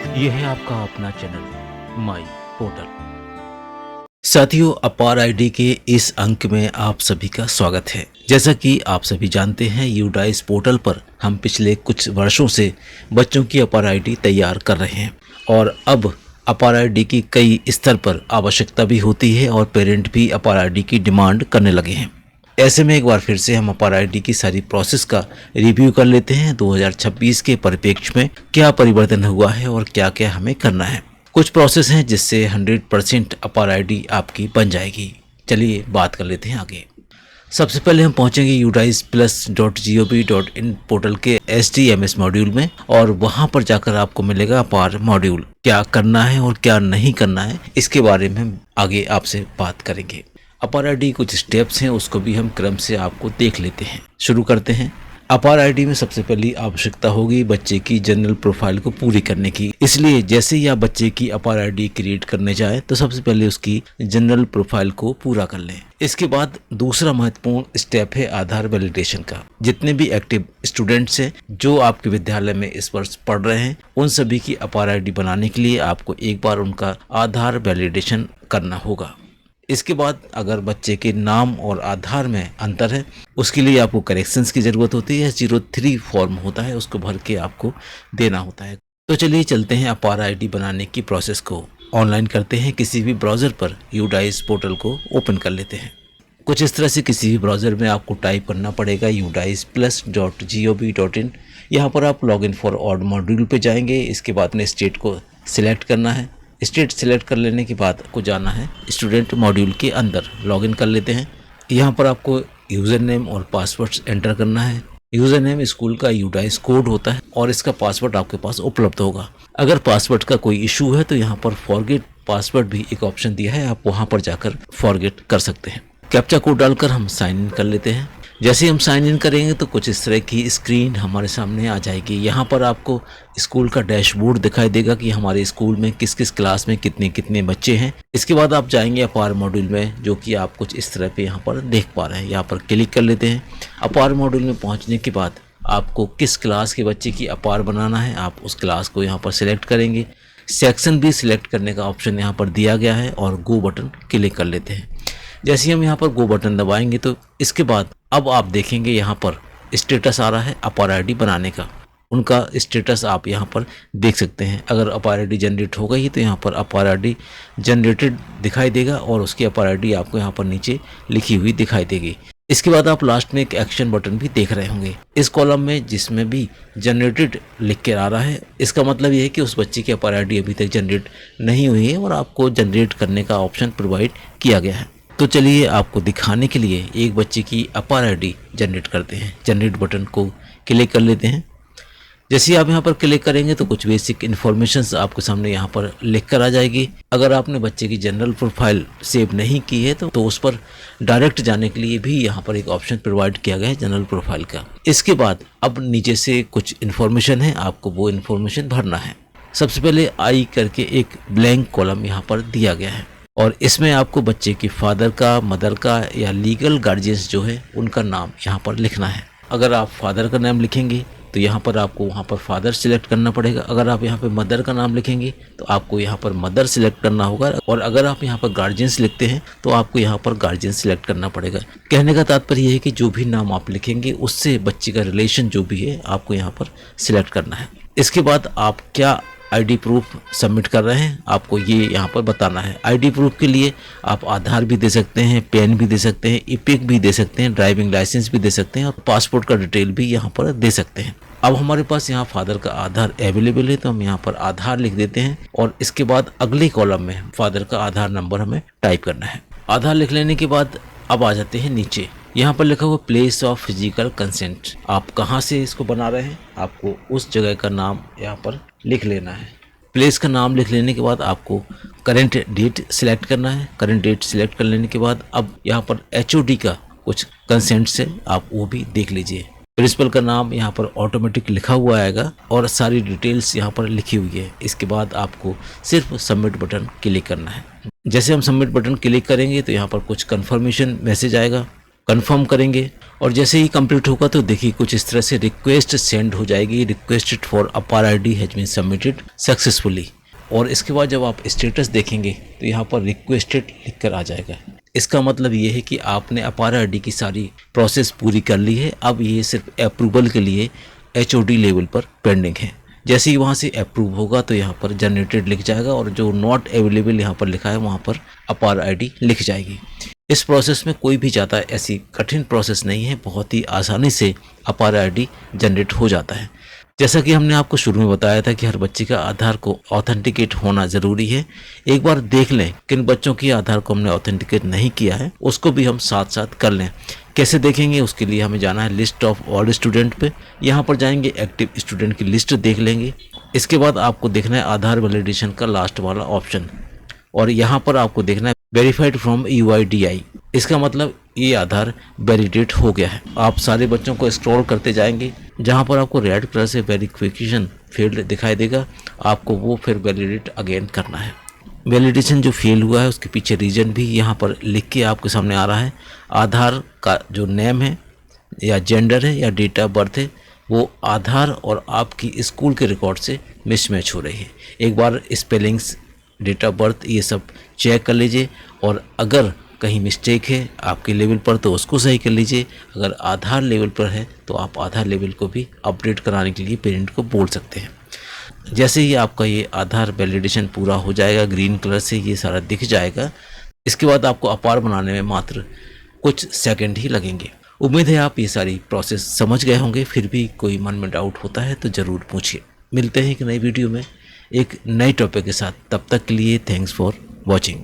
ये है आपका अपना चैनल माई पोर्टल। साथियों, अपार आईडी के इस अंक में आप सभी का स्वागत है। जैसा कि आप सभी जानते हैं, यूडाइस पोर्टल पर हम पिछले कुछ वर्षों से बच्चों की अपार आईडी तैयार कर रहे हैं और अब अपार आईडी की कई स्तर पर आवश्यकता भी होती है और पेरेंट भी अपार आईडी की डिमांड करने लगे हैं। ऐसे में एक बार फिर से हम अपार आईडी की सारी प्रोसेस का रिव्यू कर लेते हैं। 2026 के परिप्रेक्ष्य में क्या परिवर्तन हुआ है और क्या क्या हमें करना है। कुछ प्रोसेस हैं जिससे 100% अपार आईडी आपकी बन जाएगी। चलिए बात कर लेते हैं आगे। सबसे पहले हम पहुंचेंगे udais+.gov.in पोर्टल के HTMS मॉड्यूल में और वहां पर जाकर आपको मिलेगा अपार मॉड्यूल। क्या करना है और क्या नहीं करना है, इसके बारे में हम आगे आपसे बात करेंगे। अपार आईडी कुछ स्टेप्स हैं, उसको भी हम क्रम से आपको देख लेते हैं। शुरू करते हैं। अपार आईडी में सबसे पहली आवश्यकता होगी बच्चे की जनरल प्रोफाइल को पूरी करने की। इसलिए जैसे ही आप बच्चे की अपार आईडी क्रिएट करने जाए तो सबसे पहले उसकी जनरल प्रोफाइल को पूरा कर लें। इसके बाद दूसरा महत्वपूर्ण स्टेप है आधार वैलिडेशन का। जितने भी एक्टिव स्टूडेंट्स हैं जो आपके विद्यालय में इस वर्ष पढ़ रहे हैं, उन सभी की अपार आईडी बनाने के लिए आपको एक बार उनका आधार वैलिडेशन करना होगा। इसके बाद अगर बच्चे के नाम और आधार में अंतर है, उसके लिए आपको करेक्शंस की ज़रूरत होती है। 03 फॉर्म होता है, उसको भर के आपको देना होता है। तो चलिए चलते हैं अपार आईडी बनाने की प्रोसेस को ऑनलाइन करते हैं। किसी भी ब्राउज़र पर यूडाइस पोर्टल को ओपन कर लेते हैं। कुछ इस तरह से किसी भी ब्राउज़र में आपको टाइप करना पड़ेगा udais+.gov.in। यहाँ पर आप लॉगिन फॉर ऑड मॉड्यूल पे जाएंगे। इसके बाद में स्टेट को सिलेक्ट करना है। स्टेट सेलेक्ट कर लेने के बाद आपको जाना है स्टूडेंट मॉड्यूल के अंदर। लॉगिन कर लेते हैं। यहाँ पर आपको यूज़र नेम और पासवर्ड एंटर करना है। यूज़र नेम स्कूल का यूडाइस कोड होता है और इसका पासवर्ड आपके पास उपलब्ध होगा। अगर पासवर्ड का कोई इशू है तो यहाँ पर फॉरगेट पासवर्ड भी एक ऑप्शन दिया है, आप वहाँ पर जाकर फॉरगेट कर सकते हैं। कैप्चा कोड डालकर हम साइन इन कर लेते हैं। जैसे हम साइन इन करेंगे तो कुछ इस तरह की स्क्रीन हमारे सामने आ जाएगी। यहाँ पर आपको स्कूल का डैशबोर्ड दिखाई देगा कि हमारे स्कूल में किस किस क्लास में कितने कितने बच्चे हैं। इसके बाद आप जाएंगे अपार मॉड्यूल में, जो कि आप कुछ इस तरह पे यहाँ पर देख पा रहे हैं। यहाँ पर क्लिक कर लेते हैं। अपार मॉड्यूल में पहुँचने के बाद आपको किस क्लास के बच्चे की अपार बनाना है, आप उस क्लास को यहाँ पर सिलेक्ट करेंगे। सेक्शन भी सिलेक्ट करने का ऑप्शन यहाँ पर दिया गया है और गो बटन क्लिक कर लेते हैं। जैसे ही हम यहाँ पर गो बटन दबाएंगे तो इसके बाद अब आप देखेंगे यहाँ पर स्टेटस आ रहा है अपार आईडी बनाने का। उनका स्टेटस आप यहाँ पर देख सकते हैं। अगर अपार आईडी जनरेट हो गई तो यहाँ पर अपार आईडी जनरेटेड दिखाई देगा और उसकी अपार आईडी आपको यहाँ पर नीचे लिखी हुई दिखाई देगी। इसके बाद आप लास्ट में एक एक्शन बटन भी देख रहे होंगे। इस कॉलम में जिसमें भी जनरेटेड लिख कर आ रहा है, इसका मतलब ये है कि उस बच्चे की अपार आईडी अभी तक जनरेट नहीं हुई है और आपको जनरेट करने का ऑप्शन प्रोवाइड किया गया है। तो चलिए आपको दिखाने के लिए एक बच्चे की अपार आईडी जनरेट करते हैं। जनरेट बटन को क्लिक कर लेते हैं। जैसे ही आप यहाँ पर क्लिक करेंगे तो कुछ बेसिक इन्फॉर्मेशंस आपके सामने यहाँ पर लिख कर आ जाएगी। अगर आपने बच्चे की जनरल प्रोफाइल सेव नहीं की है तो उस पर डायरेक्ट जाने के लिए भी यहाँ पर एक ऑप्शन प्रोवाइड किया गया है जनरल प्रोफाइल का। इसके बाद अब नीचे से कुछ इन्फॉर्मेशन है, आपको वो इन्फॉर्मेशन भरना है। सबसे पहले आई करके एक ब्लैंक कॉलम यहाँ पर दिया गया है और इसमें आपको बच्चे की फादर का, मदर का या लीगल गार्जियंस जो है उनका नाम यहाँ पर लिखना है। अगर आप फादर का नाम लिखेंगे तो यहाँ पर आपको वहाँ पर फादर सिलेक्ट करना पड़ेगा। अगर आप यहाँ पर मदर का नाम लिखेंगे तो आपको यहाँ पर मदर सिलेक्ट करना होगा और अगर आप यहाँ पर गार्जियंस लिखते हैं तो आपको यहाँ पर गार्जियन सिलेक्ट करना पड़ेगा। कहने का तात्पर्य यह है कि जो भी नाम आप लिखेंगे उससे बच्चे का रिलेशन जो भी है आपको यहाँ पर सिलेक्ट करना है। इसके बाद आप क्या आईडी प्रूफ सबमिट कर रहे हैं आपको ये यहाँ पर बताना है। आईडी प्रूफ के लिए आप आधार भी दे सकते हैं, पेन भी दे सकते हैं, इपिक भी दे सकते हैं, ड्राइविंग लाइसेंस भी दे सकते हैं और पासपोर्ट का डिटेल भी यहाँ पर दे सकते हैं। अब हमारे पास यहाँ फादर का आधार अवेलेबल है तो हम यहाँ पर आधार लिख देते हैं और इसके बाद अगले कॉलम में फादर का आधार नंबर हमें टाइप करना है। आधार लिख लेने के बाद अब आ जाते हैं नीचे। यहाँ पर लिखा हुआ प्लेस ऑफ फिजिकल कंसेंट। आप कहाँ से इसको बना रहे हैं, आपको उस जगह का नाम यहाँ पर लिख लेना है। प्लेस का नाम लिख लेने के बाद आपको करंट डेट सिलेक्ट करना है। करंट डेट सिलेक्ट कर लेने के बाद अब यहाँ पर HOD का कुछ कंसेंट से आप वो भी देख लीजिए। प्रिंसिपल का नाम यहाँ पर ऑटोमेटिक लिखा हुआ आएगा और सारी डिटेल्स यहाँ पर लिखी हुई है। इसके बाद आपको सिर्फ सबमिट बटन क्लिक करना है। जैसे हम सबमिट बटन क्लिक करेंगे तो यहाँ पर कुछ कंफर्मेशन मैसेज आएगा। कंफर्म करेंगे और जैसे ही कंप्लीट होगा तो देखिए कुछ इस तरह से रिक्वेस्ट सेंड हो जाएगी, requested for APAAR ID has been submitted successfully. और इसके बाद जब आप स्टेटस देखेंगे तो यहाँ पर रिक्वेस्टेड लिखकर आ जाएगा। इसका मतलब ये है कि आपने अपार आईडी की सारी प्रोसेस पूरी कर ली है, अब ये सिर्फ अप्रूवल के लिए HOD लेवल पर पेंडिंग है। जैसे ही वहाँ से अप्रूव होगा तो यहाँ पर जनरेटेड लिख जाएगा और जो नॉट अवेलेबल यहाँ पर लिखा है वहाँ पर अपार आईडी लिख जाएगी। इस प्रोसेस में कोई भी ज़्यादा ऐसी कठिन प्रोसेस नहीं है, बहुत ही आसानी से अपार आईडी जनरेट हो जाता है। जैसा कि हमने आपको शुरू में बताया था कि हर बच्चे का आधार को ऑथेंटिकेट होना ज़रूरी है। एक बार देख लें किन बच्चों की आधार को हमने ऑथेंटिकेट नहीं किया है, उसको भी हम साथ साथ कर लें। कैसे देखेंगे, उसके लिए हमें जाना है लिस्ट ऑफ ऑल स्टूडेंट पे। यहाँ पर जाएंगे, एक्टिव स्टूडेंट की लिस्ट देख लेंगे। इसके बाद आपको देखना है आधार वैलिडेशन का लास्ट वाला ऑप्शन और यहाँ पर आपको देखना है वेरीफाइड फ्रॉम UIDAI। इसका मतलब ये आधार वैलिडेट हो गया है। आप सारे बच्चों को स्क्रॉल करते जाएंगे, जहाँ पर आपको रेड कलर से वेरिफिकेशन फील्ड दिखाई देगा, आपको वो फिर वैलिडेट अगेन करना है। वैलिडेशन जो फेल हुआ है उसके पीछे रीजन भी यहाँ पर लिख के आपके सामने आ रहा है। आधार का जो नेम है या जेंडर है या डेट ऑफ बर्थ है वो आधार और आपकी स्कूल के रिकॉर्ड से मिसमैच हो रही है। एक बार स्पेलिंग्स, डेट ऑफ बर्थ ये सब चेक कर लीजिए और अगर कहीं मिस्टेक है आपके लेवल पर तो उसको सही कर लीजिए। अगर आधार लेवल पर है तो आप आधार लेवल को भी अपडेट कराने के लिए पेरेंट को बोल सकते हैं। जैसे ही आपका ये आधार वैलिडेशन पूरा हो जाएगा, ग्रीन कलर से ये सारा दिख जाएगा, इसके बाद आपको अपार बनाने में मात्र कुछ सेकंड ही लगेंगे। उम्मीद है आप ये सारी प्रोसेस समझ गए होंगे। फिर भी कोई मन में डाउट होता है तो ज़रूर पूछिए। मिलते हैं एक नई वीडियो में एक नए टॉपिक के साथ, तब तक के लिए थैंक्स फॉर वॉचिंग।